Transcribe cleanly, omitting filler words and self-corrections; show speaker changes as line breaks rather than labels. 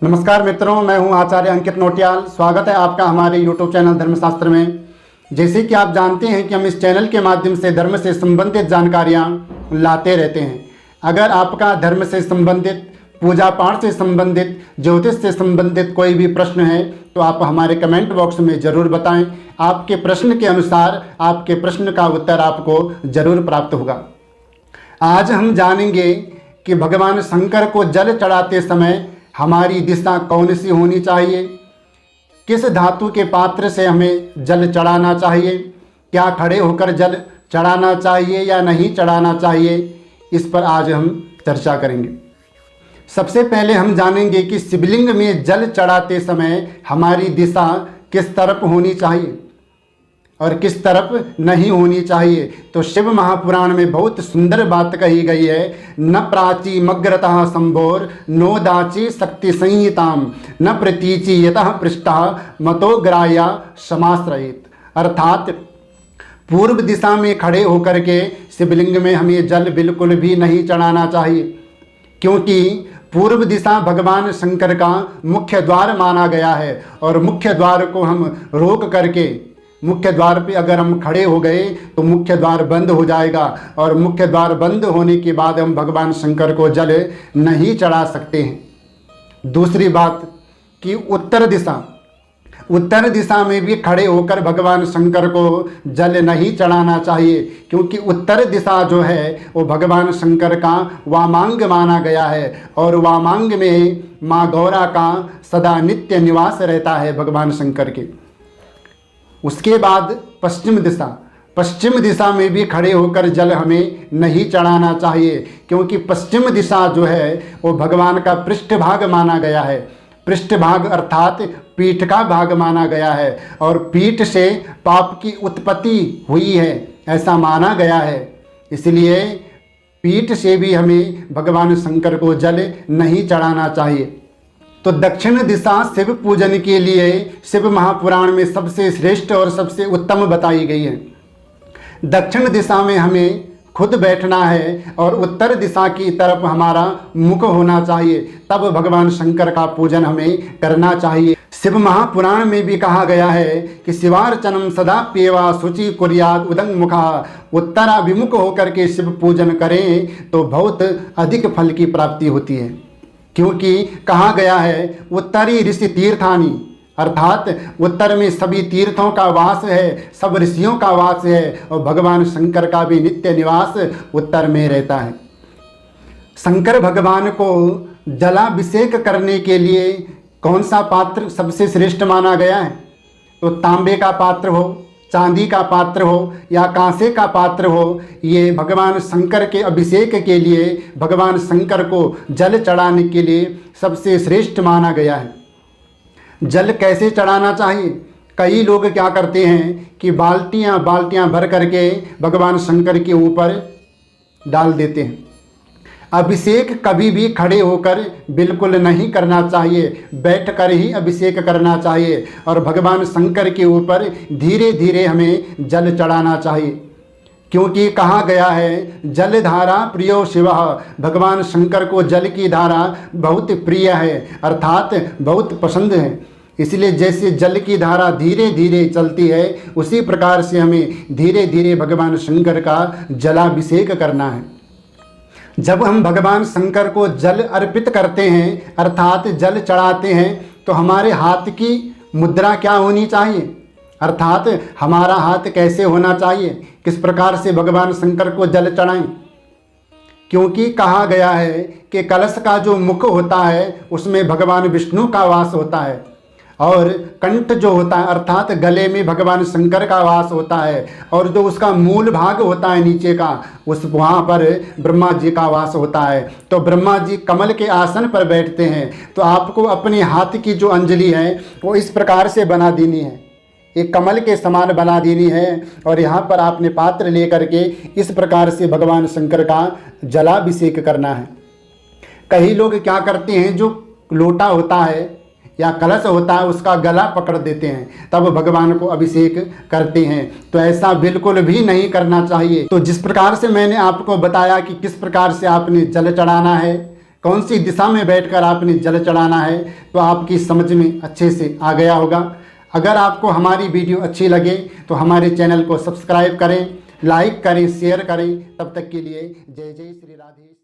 नमस्कार मित्रों, मैं हूं आचार्य अंकित नोटियाल। स्वागत है आपका हमारे YouTube चैनल धर्मशास्त्र में। जैसे कि आप जानते हैं कि हम इस चैनल के माध्यम से धर्म से संबंधित जानकारियां लाते रहते हैं। अगर आपका धर्म से संबंधित, पूजा पाठ से संबंधित, ज्योतिष से संबंधित कोई भी प्रश्न है तो आप हमारे कमेंट बॉक्स में ज़रूर बताएं। आपके प्रश्न के अनुसार आपके प्रश्न का उत्तर आपको ज़रूर प्राप्त होगा। आज हम जानेंगे कि भगवान शंकर को जल चढ़ाते समय हमारी दिशा कौन सी होनी चाहिए, किस धातु के पात्र से हमें जल चढ़ाना चाहिए, क्या खड़े होकर जल चढ़ाना चाहिए या नहीं चढ़ाना चाहिए, इस पर आज हम चर्चा करेंगे। सबसे पहले हम जानेंगे कि शिवलिंग में जल चढ़ाते समय हमारी दिशा किस तरफ होनी चाहिए और किस तरफ नहीं होनी चाहिए। तो शिव महापुराण में बहुत सुंदर बात कही गई है, न प्राची मग्रतः संभोर नो दाची शक्ति संहिताम न प्रतीचि यतः पृष्ठः मतोग्राया समाश्रयित। अर्थात पूर्व दिशा में खड़े होकर के शिवलिंग में हमें जल बिल्कुल भी नहीं चढ़ाना चाहिए, क्योंकि पूर्व दिशा भगवान शंकर का मुख्य द्वार माना गया है और मुख्य द्वार को हम रोक करके मुख्य द्वार पे अगर हम खड़े हो गए तो मुख्य द्वार बंद हो जाएगा और मुख्य द्वार बंद होने के बाद हम भगवान शंकर को जल नहीं चढ़ा सकते हैं। दूसरी बात कि उत्तर दिशा में भी खड़े होकर भगवान शंकर को जल नहीं चढ़ाना चाहिए, क्योंकि उत्तर दिशा जो है वो भगवान शंकर का वामांग माना गया है और वामांग में माँ गौरा का सदा नित्य निवास रहता है भगवान शंकर के। उसके बाद पश्चिम दिशा में भी खड़े होकर जल हमें नहीं चढ़ाना चाहिए, क्योंकि पश्चिम दिशा जो है वो भगवान का पृष्ठभाग माना गया है। पृष्ठभाग अर्थात पीठ का भाग माना गया है और पीठ से पाप की उत्पत्ति हुई है ऐसा माना गया है। इसलिए पीठ से भी हमें भगवान शंकर को जल नहीं चढ़ाना चाहिए। तो दक्षिण दिशा शिव पूजन के लिए शिव महापुराण में सबसे श्रेष्ठ और सबसे उत्तम बताई गई है। दक्षिण दिशा में हमें खुद बैठना है और उत्तर दिशा की तरफ हमारा मुख होना चाहिए, तब भगवान शंकर का पूजन हमें करना चाहिए। शिव महापुराण में भी कहा गया है कि शिवार्चनम सदा पेवा शुचि कुर्यात उदंग मुखा। उत्तराभिमुख होकर के शिव पूजन करें तो बहुत अधिक फल की प्राप्ति होती है, क्योंकि कहा गया है उत्तरी ऋषि तीर्थानी, अर्थात उत्तर में सभी तीर्थों का वास है, सब ऋषियों का वास है और भगवान शंकर का भी नित्य निवास उत्तर में रहता है। शंकर भगवान को जलाभिषेक करने के लिए कौन सा पात्र सबसे श्रेष्ठ माना गया है? तो तांबे का पात्र हो, चांदी का पात्र हो या कांसे का पात्र हो, ये भगवान शंकर के अभिषेक के लिए, भगवान शंकर को जल चढ़ाने के लिए सबसे श्रेष्ठ माना गया है। जल कैसे चढ़ाना चाहिए? कई लोग क्या करते हैं कि बाल्टियां भर करके भगवान शंकर के ऊपर डाल देते हैं। अभिषेक कभी भी खड़े होकर बिल्कुल नहीं करना चाहिए, बैठकर ही अभिषेक करना चाहिए और भगवान शंकर के ऊपर धीरे धीरे हमें जल चढ़ाना चाहिए, क्योंकि कहा गया है जल धारा प्रियो शिवः। भगवान शंकर को जल की धारा बहुत प्रिय है, अर्थात बहुत पसंद है। इसलिए जैसे जल की धारा धीरे धीरे चलती है, उसी प्रकार से हमें धीरे धीरे भगवान शंकर का जलाभिषेक करना है। जब हम भगवान शंकर को जल अर्पित करते हैं अर्थात जल चढ़ाते हैं, तो हमारे हाथ की मुद्रा क्या होनी चाहिए, अर्थात हमारा हाथ कैसे होना चाहिए, किस प्रकार से भगवान शंकर को जल चढ़ाएं। क्योंकि कहा गया है कि कलश का जो मुख होता है उसमें भगवान विष्णु का वास होता है और कंठ जो होता है अर्थात गले में भगवान शंकर का वास होता है और जो उसका मूल भाग होता है नीचे का, उस वहाँ पर ब्रह्मा जी का वास होता है। तो ब्रह्मा जी कमल के आसन पर बैठते हैं, तो आपको अपने हाथ की जो अंजलि है वो इस प्रकार से बना देनी है, एक कमल के समान बना देनी है और यहाँ पर आपने पात्र लेकर के इस प्रकार से भगवान शंकर का जलाभिषेक करना है। कई लोग क्या करते हैं, जो लोटा होता है या कलश होता है उसका गला पकड़ देते हैं, तब भगवान को अभिषेक करते हैं। तो ऐसा बिल्कुल भी नहीं करना चाहिए। तो जिस प्रकार से मैंने आपको बताया कि किस प्रकार से आपने जल चढ़ाना है, कौन सी दिशा में बैठकर आपने जल चढ़ाना है, तो आपकी समझ में अच्छे से आ गया होगा। अगर आपको हमारी वीडियो अच्छी लगे तो हमारे चैनल को सब्सक्राइब करें, लाइक करें, शेयर करें। तब तक के लिए जय जय श्री राधे।